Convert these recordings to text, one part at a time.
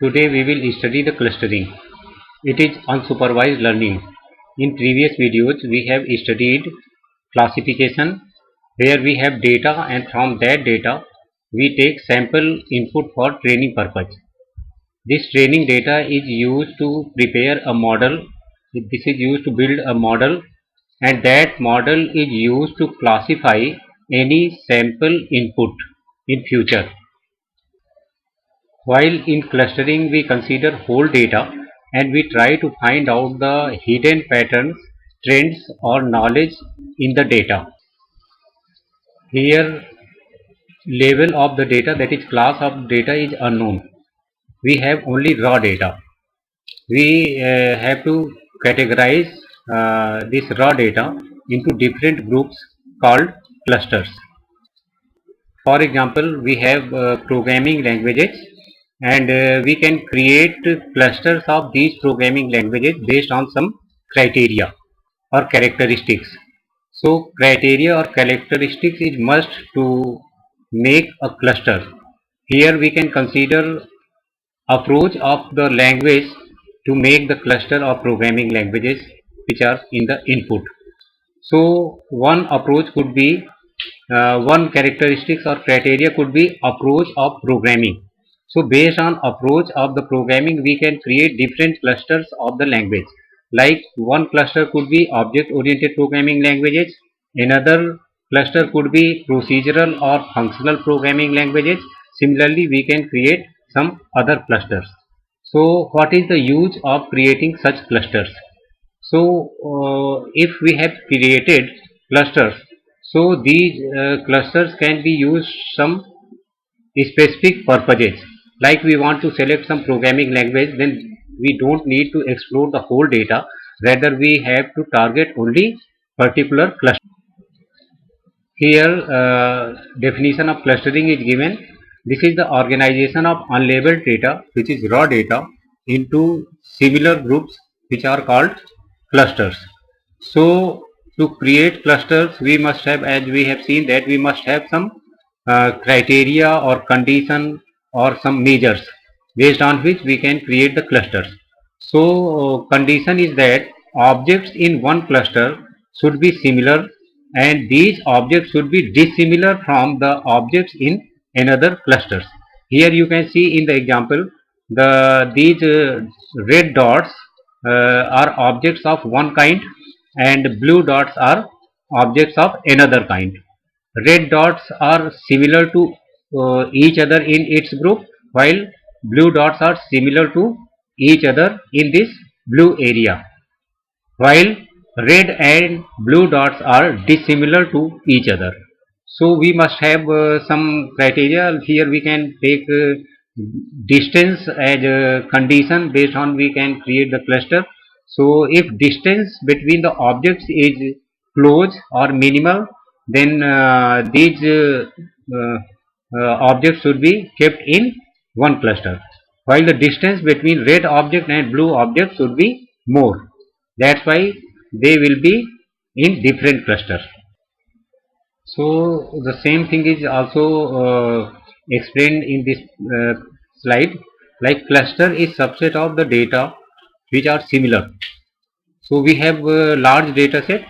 Today we will study the clustering. It is unsupervised learning. In previous videos we have studied classification, where we have data and from that data we take sample input for training purpose. This training data is used to prepare a model. This is used to build a model, and that model is used to classify any sample input in future. While in clustering we consider whole data and we try to find out the hidden patterns, trends or knowledge in the data. Here level of the data, that is class of data, is unknown. We have only raw data. We have to categorize this raw data into different groups called clusters. For example, we have programming languages, and we can create clusters of these programming languages based on some criteria or characteristics. So criteria or characteristics is must to make a cluster. Here we can consider approach of the language to make the cluster of programming languages which are in the input. So one approach could be one characteristics or criteria could be approach of programming. So based on approach of the programming we can create different clusters of the language. Like one cluster could be object oriented programming languages, another cluster could be procedural or functional programming languages. Similarly we can create some other clusters. So what is the use of creating such clusters? So if we have created clusters, so these clusters can be used some specific purposes. Like we want to select some programming language, then we don't need to explore the whole data. Rather we have to target only particular cluster. Here definition of clustering is given. This is the organization of unlabeled data, which is raw data, into similar groups which are called clusters. So to create clusters we must have, as we have seen, that we must have some criteria or condition or some measures based on which we can create the clusters. So condition is that objects in one cluster should be similar, and these objects should be dissimilar from the objects in another clusters. Here you can see in the example these red dots are objects of one kind and blue dots are objects of another kind. Red dots are similar to each other in its group, while blue dots are similar to each other in this blue area, while red and blue dots are dissimilar to each other. So we must have some criteria. Here we can take distance as a condition, based on we can create the cluster. So if distance between the objects is close or minimal, then these objects should be kept in one cluster, while the distance between red object and blue object should be more. That's why they will be in different clusters. So the same thing is also explained in this slide. Like cluster is subset of the data which are similar. So we have a large data set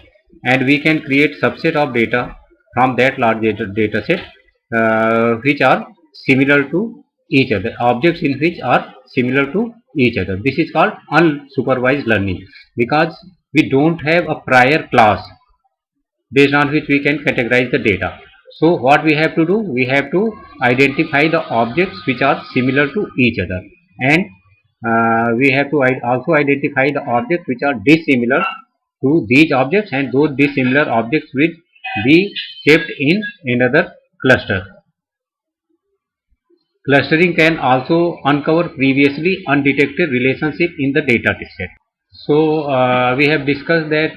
and we can create subset of data from that large data set which are similar to each other, objects in which are similar to each other. This is called unsupervised learning, because we don't have a prior class based on which we can categorize the data. So what we have to do, we have to identify the objects which are similar to each other, and we have to also identify the objects which are dissimilar to these objects, and those dissimilar objects will be kept in another cluster. Clustering can also uncover previously undetected relationship in the data set. So we have discussed that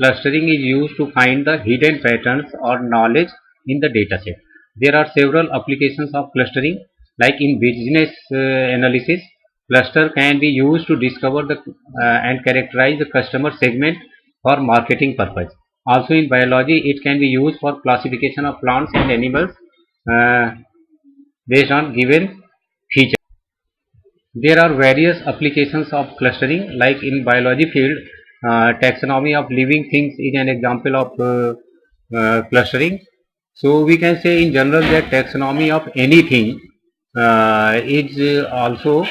clustering is used to find the hidden patterns or knowledge in the dataset. There are several applications of clustering, like in business analysis. Cluster can be used to discover the and characterize the customer segment for marketing purpose. Also in biology, it can be used for classification of plants and animals based on given features. There are various applications of clustering, like in biology field, taxonomy of living things is an example of clustering. So we can say in general that taxonomy of anything is also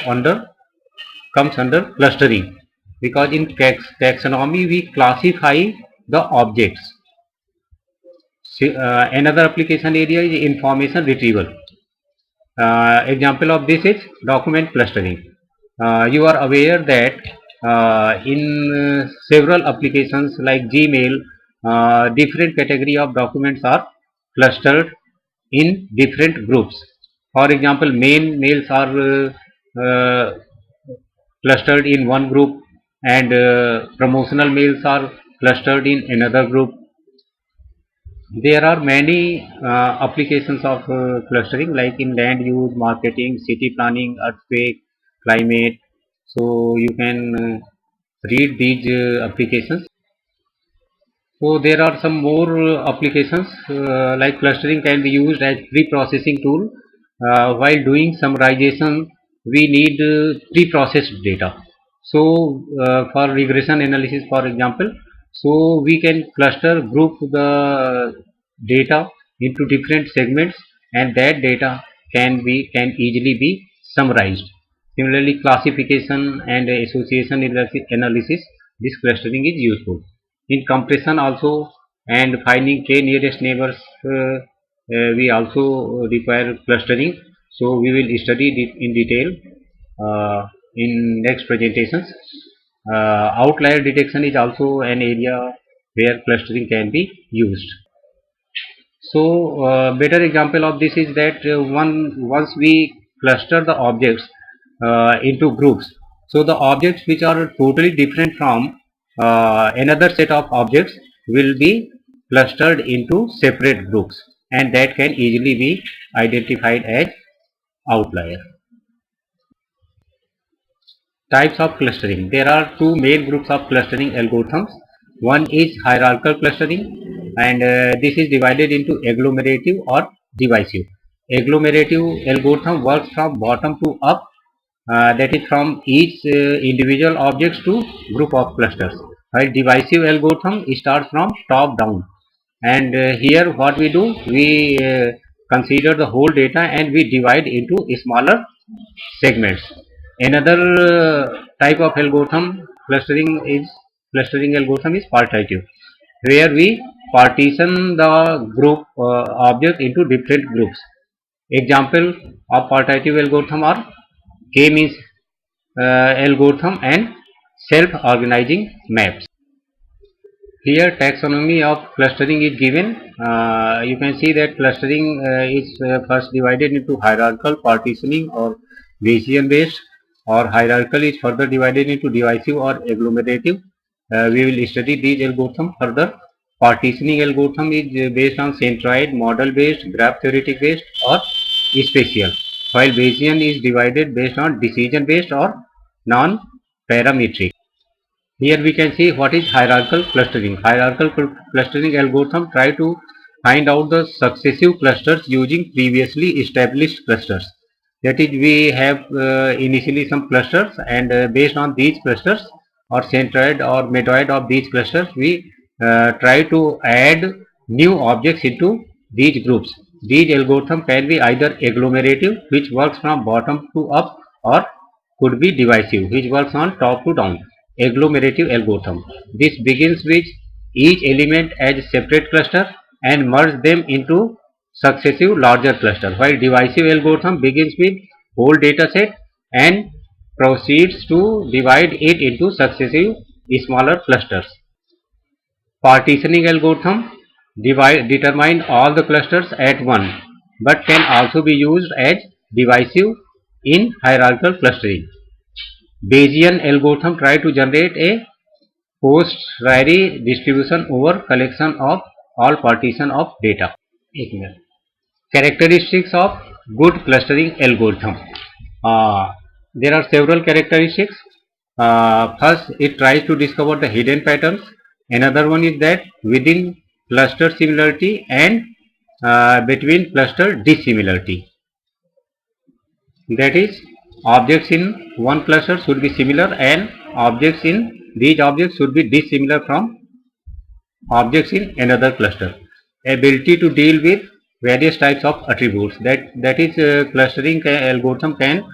comes under clustering, because in taxonomy we classify the objects. Another application area is information retrieval. Example of this is document clustering. You are aware that in several applications like Gmail, different category of documents are clustered in different groups. For example, main mails are clustered in one group, and promotional mails are clustered in another group. There are many applications of clustering, like in land use, marketing, city planning, earthquake, climate. So you can read these applications. So there are some more applications, like clustering can be used as pre-processing tool. While doing summarization, we need pre-processed data. So for regression analysis, for example, so we can group the data into different segments, and that data can easily be summarized. Similarly, classification and association analysis, this clustering is useful. In compression also, and finding k nearest neighbors, we also require clustering. So we will study it in detail in next presentations. Outlier detection is also an area where clustering can be used. So better example of this is that once we cluster the objects into groups, so the objects which are totally different from another set of objects will be clustered into separate groups, and that can easily be identified as outlier. Types of clustering. There are two main groups of clustering algorithms. One is hierarchical clustering, and this is divided into agglomerative or divisive. Agglomerative algorithm works from bottom to up, that is from each individual objects to group of clusters. While divisive algorithm starts from top down, and here what we do, we consider the whole data and we divide into smaller segments. Another type of clustering algorithm is partitive, where we partition the group object into different groups. Example of partitive algorithm are k-means algorithm and self-organizing maps. Here taxonomy of clustering is given. You can see that clustering is first divided into hierarchical, partitioning or Bayesian based, or hierarchical is further divided into divisive or agglomerative. We will study these algorithms further. Partitioning algorithm is based on centroid, model based, graph theoretic based or spatial, while Bayesian is divided based on decision based or non-parametric. Here we can see what is hierarchical clustering. Hierarchical clustering algorithm try to find out the successive clusters using previously established clusters. That is, we have initially some clusters, and based on these clusters or centroid or matroid of these clusters, we try to add new objects into these groups. These algorithm can be either agglomerative, which works from bottom to up, or could be divisive, which works on top to down. Agglomerative algorithm. This begins with each element as a separate cluster and merge them into successive larger cluster, while divisive algorithm begins with whole data set and proceeds to divide it into successive smaller clusters. Partitioning algorithm determine all the clusters at once, but can also be used as divisive in hierarchical clustering. Bayesian algorithm try to generate a post-Rayleigh distribution over collection of all partition of data. Characteristics of good clustering algorithm. There are several characteristics. First, it tries to discover the hidden patterns. Another one is that within cluster similarity and between cluster dissimilarity. That is, Objects in one cluster should be similar, and objects in these objects should be dissimilar from objects in another cluster. Ability to deal with various types of attributes, that is clustering algorithm can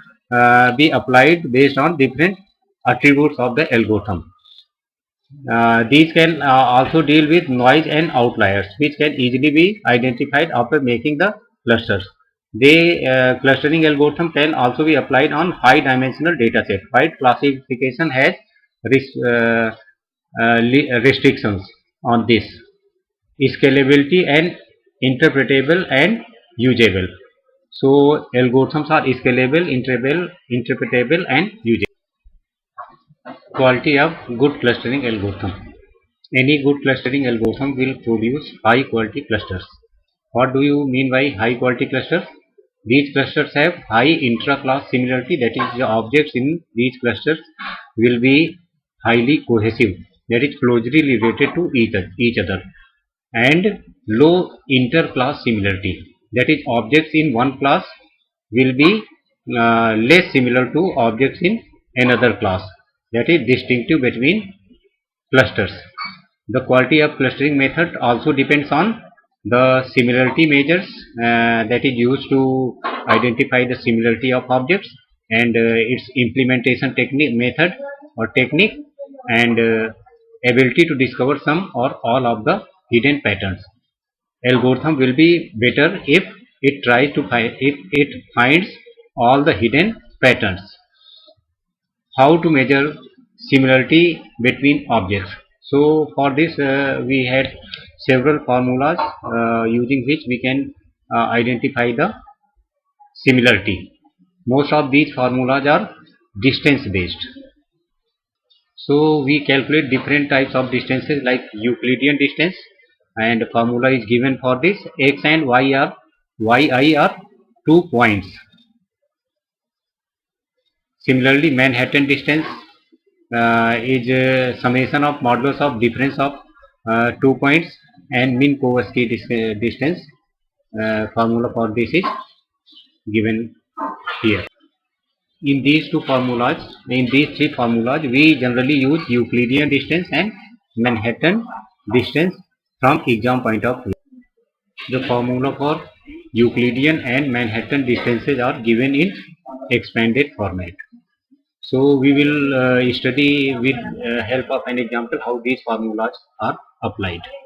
be applied based on different attributes of the algorithm. These can also deal with noise and outliers, which can easily be identified after making the clusters. The clustering algorithm can also be applied on high dimensional data set, while classification has uh, restrictions on this: scalability and interpretable and usable. So algorithms are scalable, interpretable and usable. Quality of good clustering algorithm. Any good clustering algorithm will produce high quality clusters. What do you mean by high quality clusters? These clusters have high intra-class similarity, that is the objects in these clusters will be highly cohesive, that is closely related to each other, and low inter-class similarity, that is objects in one class will be less similar to objects in another class, that is distinctive between clusters. The quality of clustering method also depends on the similarity measures that is used to identify the similarity of objects, and its implementation technique method or technique, and ability to discover some or all of the hidden patterns. Algorithm will be better if it finds all the hidden patterns. How to measure similarity between objects? So for this we had several formulas using which we can identify the similarity. Most of these formulas are distance based. So we calculate different types of distances like Euclidean distance, and formula is given for this: x and yi are 2 points. Similarly, Manhattan distance is a summation of modulus of difference of 2 points, and Minkowski distance formula for this is given here. In these three formulas, we generally use Euclidean distance and Manhattan distance from exam point of view. The formula for Euclidean and Manhattan distances are given in expanded format. So we will study with help of an example how these formulas are applied.